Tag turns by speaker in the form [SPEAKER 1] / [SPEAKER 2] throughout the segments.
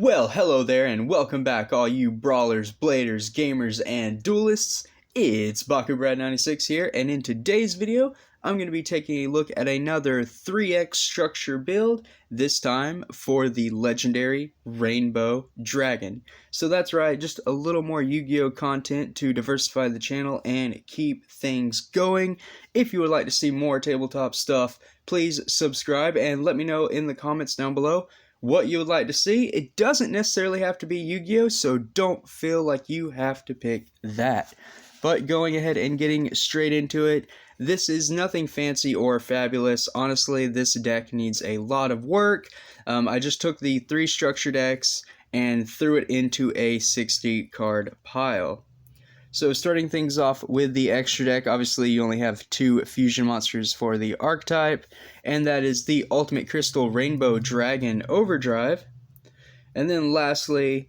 [SPEAKER 1] Well, hello there, and welcome back, all you brawlers, bladers, gamers, and duelists. It's BakuBrad96 here, and in today's video, I'm going to be taking a look at another 3x structure build, this time for the legendary Rainbow Dragon. So that's right, just a little more Yu-Gi-Oh content to diversify the channel and keep things going. If you would like to see more tabletop stuff, please subscribe and let me know in the comments down below what you would like to see. It doesn't necessarily have to be Yu-Gi-Oh, so don't feel like you have to pick that. But going ahead and getting straight into it, this is nothing fancy or fabulous. Honestly, this deck needs a lot of work. I just took the 3 structure decks and threw it into a 60 card pile. So starting things off with the extra deck, obviously you only have 2 fusion monsters for the archetype, and that is the Ultimate Crystal Rainbow Dragon Overdrive. And then lastly,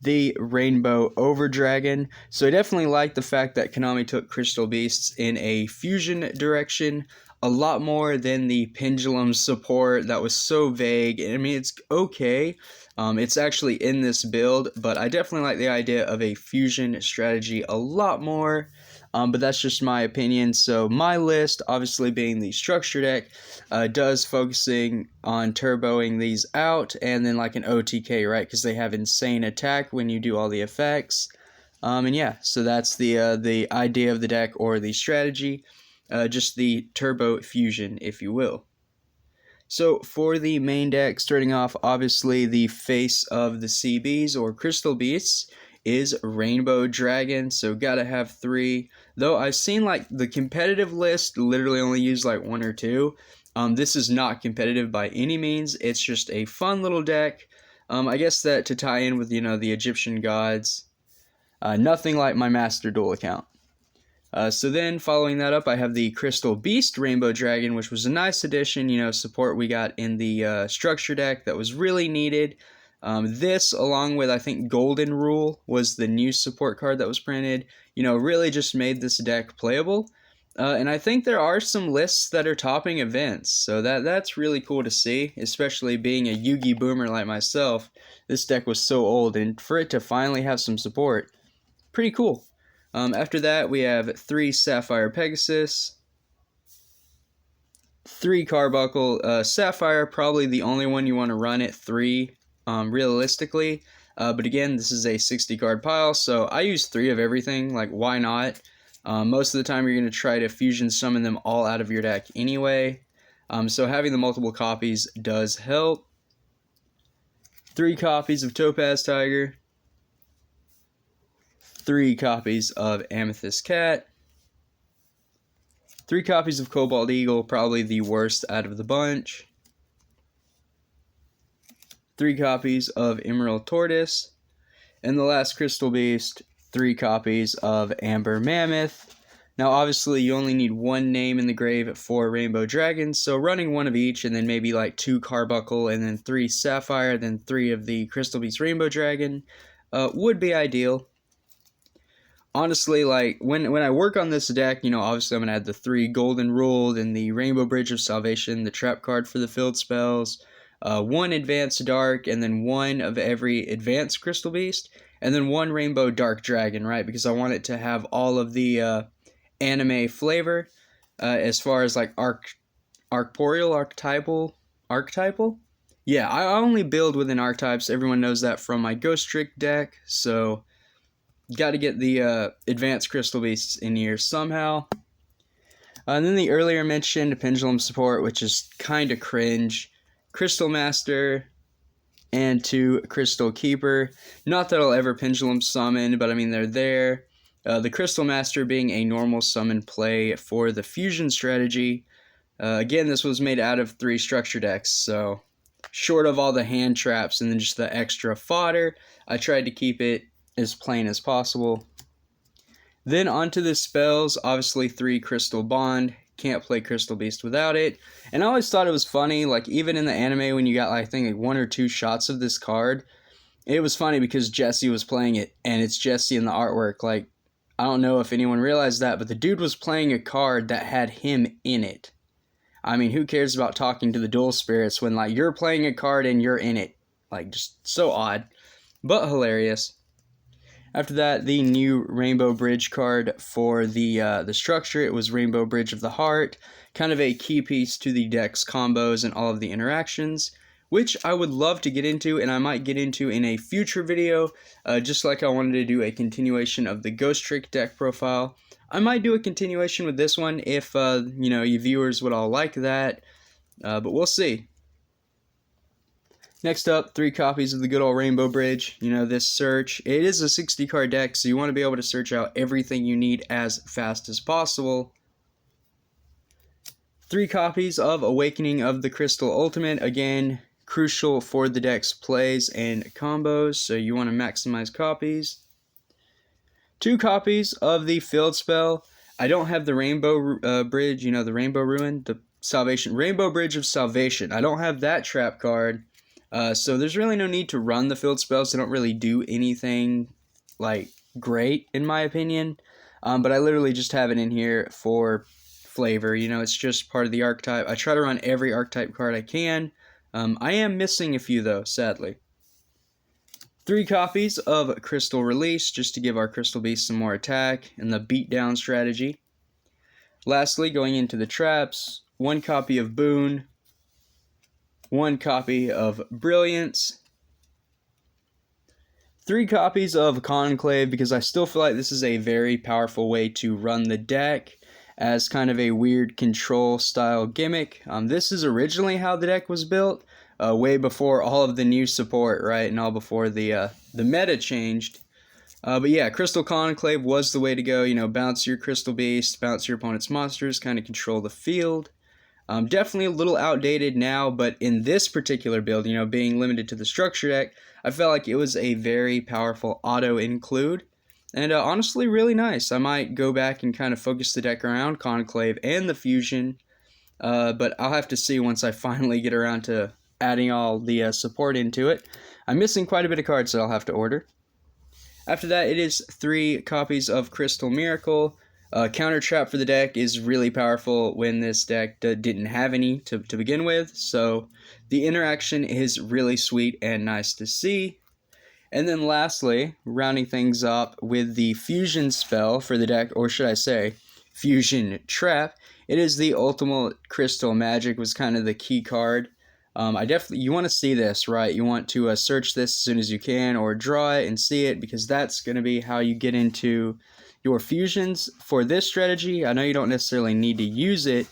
[SPEAKER 1] the Rainbow Overdragon. So I definitely like the fact that Konami took Crystal Beasts in a fusion direction a lot more than the Pendulum support that was so vague. I mean, it's okay. It's actually in this build, but I definitely like the idea of a fusion strategy a lot more. But that's just my opinion. So my list, obviously being the structure deck, does focusing on turboing these out, and then like an OTK, right? Because they have insane attack when you do all the effects. And yeah, so that's the idea of the deck or the strategy, just the turbo fusion, if you will. So for the main deck, starting off, obviously the face of the CBs or Crystal Beasts is Rainbow Dragon, so gotta have 3. Though I've seen like the competitive list literally only use like 1 or 2. This is not competitive by any means. It's just a fun little deck. I guess that to tie in with, the Egyptian gods. Nothing like my Master Duel account. So then, following that up, I have the Crystal Beast Rainbow Dragon, which was a nice addition, support we got in the structure deck that was really needed. This, along with, I think, Golden Rule was the new support card that was printed, really just made this deck playable. And I think there are some lists that are topping events, so that's really cool to see, especially being a Yu-Gi boomer like myself. This deck was so old, and for it to finally have some support, pretty cool. After that, we have 3 Sapphire Pegasus, 3 Carbuncle. Sapphire, probably the only one you want to run at 3, realistically. But again, this is a 60 card pile, so I use 3 of everything. Like, why not? Most of the time, you're going to try to fusion summon them all out of your deck anyway. So having the multiple copies does help. 3 copies of Topaz Tiger. 3 copies of Amethyst Cat, 3 copies of Cobalt Eagle, probably the worst out of the bunch, 3 copies of Emerald Tortoise, and the last Crystal Beast, 3 copies of Amber Mammoth. Now obviously you only need 1 name in the grave for Rainbow Dragon, so running 1 of each and then maybe like 2 Carbuncle and then 3 Sapphire, then 3 of the Crystal Beast Rainbow Dragon would be ideal. Honestly, like, when I work on this deck, obviously I'm going to add the 3 Golden Rule, then the Rainbow Bridge of Salvation, the Trap card for the field spells, 1 Advanced Dark, and then 1 of every Advanced Crystal Beast, and then 1 Rainbow Dark Dragon, right? Because I want it to have all of the anime flavor, as far as, like, archetypal? Yeah, I only build within archetypes. Everyone knows that from my Ghost Trick deck, so got to get the Advanced Crystal Beasts in here somehow. And then the earlier mentioned Pendulum support, which is kind of cringe. Crystal Master and 2 Crystal Keeper. Not that I'll ever Pendulum summon, but I mean, they're there. The Crystal Master being a normal summon play for the fusion strategy. Again, this was made out of 3 structure decks, so short of all the hand traps and then just the extra fodder, I tried to keep it as plain as possible. Then onto the spells, obviously 3 Crystal Bond, can't play Crystal Beast without it. And I always thought it was funny, like even in the anime when you got I think like 1 or 2 shots of this card, it was funny because Jesse was playing it, and it's Jesse in the artwork. Like, I don't know if anyone realized that, but the dude was playing a card that had him in it. I mean, who cares about talking to the dual spirits when like you're playing a card and you're in it? Like, just so odd, but hilarious. After that, the new Rainbow Bridge card for the structure. It was Rainbow Bridge of the Heart, kind of a key piece to the deck's combos and all of the interactions, which I would love to get into, and I might get into in a future video, just like I wanted to do a continuation of the Ghost Trick deck profile. I might do a continuation with this one if, you know, you viewers would all like that, but we'll see. Next up, 3 copies of the good old Rainbow Bridge. You know, this search, it is a 60 card deck, so you want to be able to search out everything you need as fast as possible. 3 copies of Awakening of the Crystal Ultimate. Again, crucial for the deck's plays and combos, so you want to maximize copies. 2 copies of the Field Spell. I don't have the Rainbow Bridge, you know, the Rainbow Ruin, the Salvation, Rainbow Bridge of Salvation. I don't have that trap card. So there's really no need to run the field spells. They don't really do anything, like, great, in my opinion. But I literally just have it in here for flavor. You know, it's just part of the archetype. I try to run every archetype card I can. I am missing a few, though, sadly. 3 copies of Crystal Release, just to give our Crystal Beast some more attack and the beatdown strategy. Lastly, going into the traps, 1 copy of Boon, 1 copy of Brilliance, 3 copies of Conclave, because I still feel like this is a very powerful way to run the deck as kind of a weird control style gimmick. This is originally how the deck was built, way before all of the new support, right, and all before the meta changed. But yeah, Crystal Conclave was the way to go. You know, bounce your Crystal Beast, bounce your opponent's monsters, kind of control the field. Definitely a little outdated now, but in this particular build, you know, being limited to the structure deck, I felt like it was a very powerful auto-include, and honestly really nice. I might go back and kind of focus the deck around Conclave and the Fusion, but I'll have to see once I finally get around to adding all the support into it. I'm missing quite a bit of cards that I'll have to order. After that, it is 3 copies of Crystal Miracle. Counter trap for the deck is really powerful when this deck didn't have any to begin with, so the interaction is really sweet and nice to see. And then lastly, rounding things up with the Fusion spell for the deck, or should I say, Fusion Trap, it is the Ultimate Crystal Magic, was kind of the key card. You want to see this, right? You want to search this as soon as you can, or draw it and see it, because that's going to be how you get into your fusions for this strategy. I know you don't necessarily need to use it,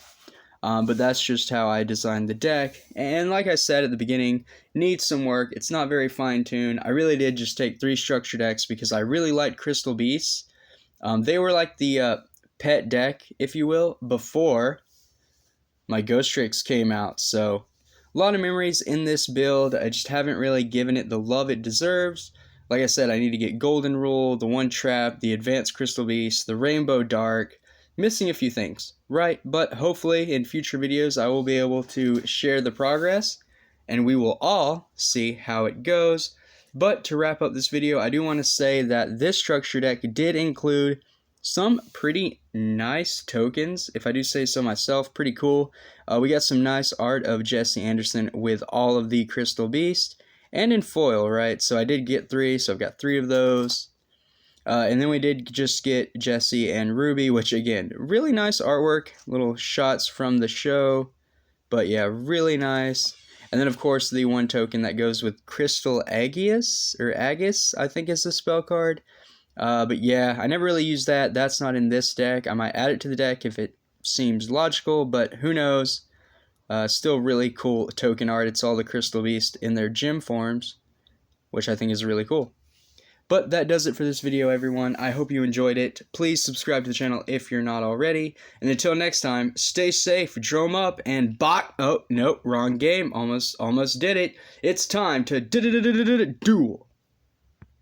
[SPEAKER 1] but that's just how I designed the deck. And like I said at the beginning, needs some work. It's not very fine-tuned. I really did just take 3 structure decks because I really liked Crystal Beasts. They were like the pet deck, if you will, before my Ghost Tricks came out. So a lot of memories in this build. I just haven't really given it the love it deserves. Like I said, I need to get Golden Rule, the 1 Trap, the Advanced Crystal Beast, the Rainbow Dark. Missing a few things, right? But hopefully in future videos I will be able to share the progress and we will all see how it goes. But to wrap up this video, I do want to say that this structure deck did include some pretty nice tokens, if I do say so myself. Pretty cool. We got some nice art of Jesse Anderson with all of the Crystal Beast. And in foil, right? So I did get 3, so I've got 3 of those. And then we did just get Jesse and Ruby, which again, really nice artwork. Little shots from the show. But yeah, really nice. And then of course the 1 token that goes with Crystal Aegis, or Aegis, I think is the spell card. But yeah, I never really used that. That's not in this deck. I might add it to the deck if it seems logical, but who knows. Still really cool token art. It's all the Crystal Beast in their gym forms, which I think is really cool. But that does it for this video, everyone. I hope you enjoyed it. Please subscribe to the channel if you're not already. And until next time, stay safe, drum up, and oh, nope, wrong game. Almost did it. It's time to duel.